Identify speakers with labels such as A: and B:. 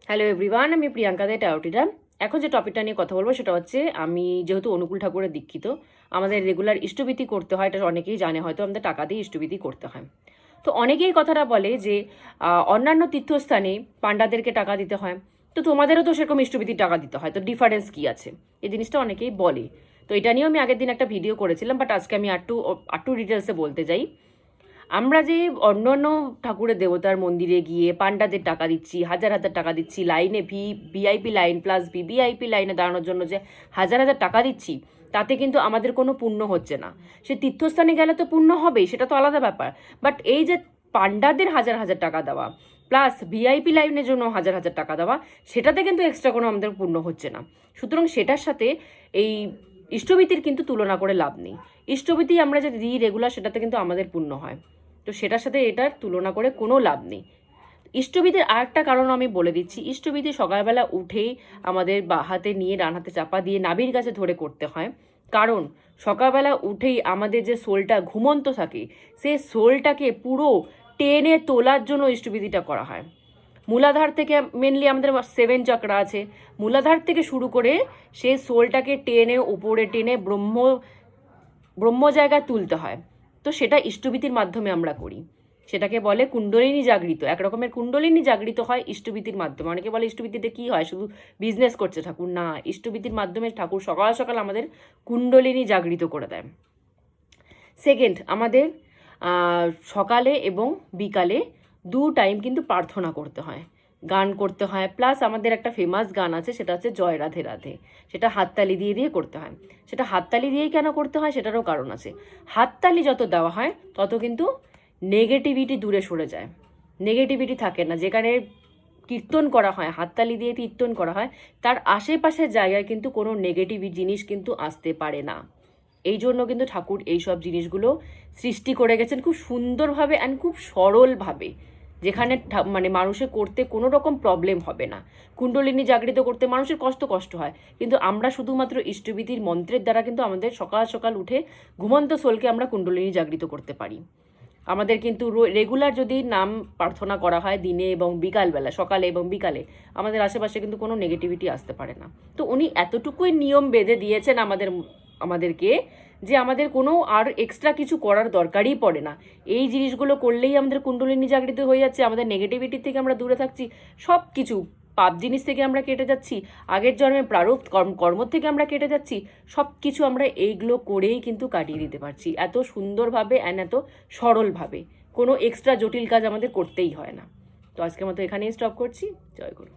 A: Hello everyone, আমি প্রিয়াঙ্কা দে টাউটিরা। এখন যে টপিকটা নিয়ে কথা বলবো সেটা হচ্ছে, আমি যেহেতু অনুকূল ঠাকুরের দীক্ষিত, আমাদের রেগুলার ইষ্টভীতি করতে হয়, এটা অনেকেই জানে, হয়তো আমাদের টাকা দিয়ে ইষ্টভীতি করতে হয়। তো অনেকেই কথাটা বলে যে অন্যান্য তীর্থস্থানে পাণ্ডাদেরকে টাকা দিতে হয়, তো তোমাদেরও তো সেরকম ইষ্টভীতির টাকা দিতে হয়, তো ডিফারেন্স কী আছে? এই জিনিসটা অনেকেই বলে। তো এটা নিয়েও আমি আগের দিন একটা ভিডিও করেছিলাম, বাট আজকে আমি আটটু ডিটেলসে বলতে যাই। আমরা যে অন্য অন্য ঠাকুরের দেবতার মন্দিরে গিয়ে পাণ্ডাদের টাকা দিচ্ছি, হাজার হাজার টাকা দিচ্ছি, লাইনে ভিআইপি লাইন প্লাস ভিভিআইপি লাইনে দাঁড়ানোর জন্য যে হাজার হাজার টাকা দিচ্ছি, তাতে কিন্তু আমাদের কোনো পুণ্য হচ্ছে না। সে তীর্থস্থানে গেলে তো পুণ্য হবেই, সেটা তো আলাদা ব্যাপার। বাট এই যে পাণ্ডাদের হাজার হাজার টাকা দেওয়া প্লাস ভিআইপি লাইনের জন্য হাজার হাজার টাকা দেওয়া, সেটাতে কিন্তু এক্সট্রা কোনো আমাদের পুণ্য হচ্ছে না। সুতরাং সেটার সাথে এই ইষ্টভীতির কিন্তু তুলনা করে লাভ নেই। ইষ্টভীতি আমরা যে দিই রেগুলার, সেটাতে কিন্তু আমাদের পুণ্য হয়, তো সেটার সাথে এটার তুলনা করে কোনো লাভ নেই। ইষ্টভীতির আর একটা কারণ আমি বলে দিচ্ছি। ইষ্টভীতি সকালবেলা উঠেই আমাদের বা হাতে নিয়ে ডান হাতে চাপা দিয়ে নাভির কাছে ধরে করতে হয়, কারণ সকালবেলা উঠেই আমাদের যে সোলটা ঘুমন্ত থাকে, সেই সোলটাকে পুরো টেনে তোলার জন্য ইষ্টভীতিটা করা হয়। মূলাধার থেকে, মেনলি আমাদের 7 চক্র আছে, মূলাধার থেকে শুরু করে সেই সোলটাকে টেনে উপরে টেনে ব্রহ্ম জায়গায় তুলতে হয়। তো সেটা ইষ্টভীতির মাধ্যমে আমরা করি। সেটাকে বলে কুণ্ডলিনী জাগৃত। এক রকমের কুণ্ডলিনী জাগৃত হয় ইষ্টভীতির মাধ্যমে। অনেকে বলে ইষ্টভীতিতে কী হয়, শুধু বিজনেস করছে ঠাকুর। না, ইষ্টভীতির মাধ্যমে ঠাকুর সকাল সকাল আমাদের কুণ্ডলিনী জাগৃত করে দেয়। সেকেন্ড, আমাদের সকালে এবং বিকালে 2 টাইম কিন্তু প্রার্থনা করতে হয়, গান করতে হয়। প্লাস আমাদের একটা ফেমাস গান আছে, সেটা হচ্ছে জয় রাধে রাধে। সেটা হাততালি দিয়ে দিয়ে করতে হয়। সেটা হাততালি দিয়েই কেন করতে হয়, সেটারও কারণ আছে। হাততালি যত দেওয়া হয় তত কিন্তু নেগেটিভিটি দূরে সরে যায়, নেগেটিভিটি থাকে না। যেখানে কীর্তন করা হয়, হাততালি দিয়ে কীর্তন করা হয়, তার আশেপাশের জায়গায় কিন্তু কোনো নেগেটিভ জিনিস কিন্তু আসতে পারে না। এই জন্য কিন্তু ঠাকুর এইসব জিনিসগুলো সৃষ্টি করে গেছেন খুব সুন্দরভাবে অ্যান্ড খুব সরলভাবে, যেখানে মানে মানুষের করতে কোনো রকম প্রবলেম হবে না। কুণ্ডলিনী জাগৃত করতে মানুষের কষ্ট হয়, কিন্তু আমরা শুধুমাত্র ইষ্টভীতির মন্ত্রের দ্বারা কিন্তু আমাদের সকাল সকাল উঠে ঘুমন্ত সোলকে আমরা কুণ্ডলিনী জাগৃত করতে পারি। আমাদের কিন্তু রেগুলার যদি নাম প্রার্থনা করা হয় দিনে এবং বিকালবেলা, সকালে এবং বিকালে, আমাদের আশেপাশে কিন্তু কোনো নেগেটিভিটি আসতে পারে না। তো উনি এতটুকুই নিয়ম বেঁধে দিয়েছেন আমাদেরকে, যে আমাদের কোনো আর এক্সট্রা কিছু করার দরকারই পড়ে না। এই জিনিসগুলো করলেই আমাদের কুণ্ডলিনী জাগৃত হয়ে যাচ্ছে, আমাদের নেগেটিভিটি থেকে আমরা দূরে থাকছি, সব কিছু পাপ জিনিস থেকে আমরা কেটে যাচ্ছি, আগের জন্মে প্রারব্ধ কর্ম থেকে আমরা কেটে যাচ্ছি। সব কিছু আমরা এইগুলো করেই কিন্তু কাটিয়ে দিতে পারছি, এত সুন্দরভাবে অ্যান্ড এত সরলভাবে। কোনো এক্সট্রা জটিল কাজ আমাদের করতেই হয় না। তো আজকের মতো এখানেই স্টপ করছি। জয় গুরু।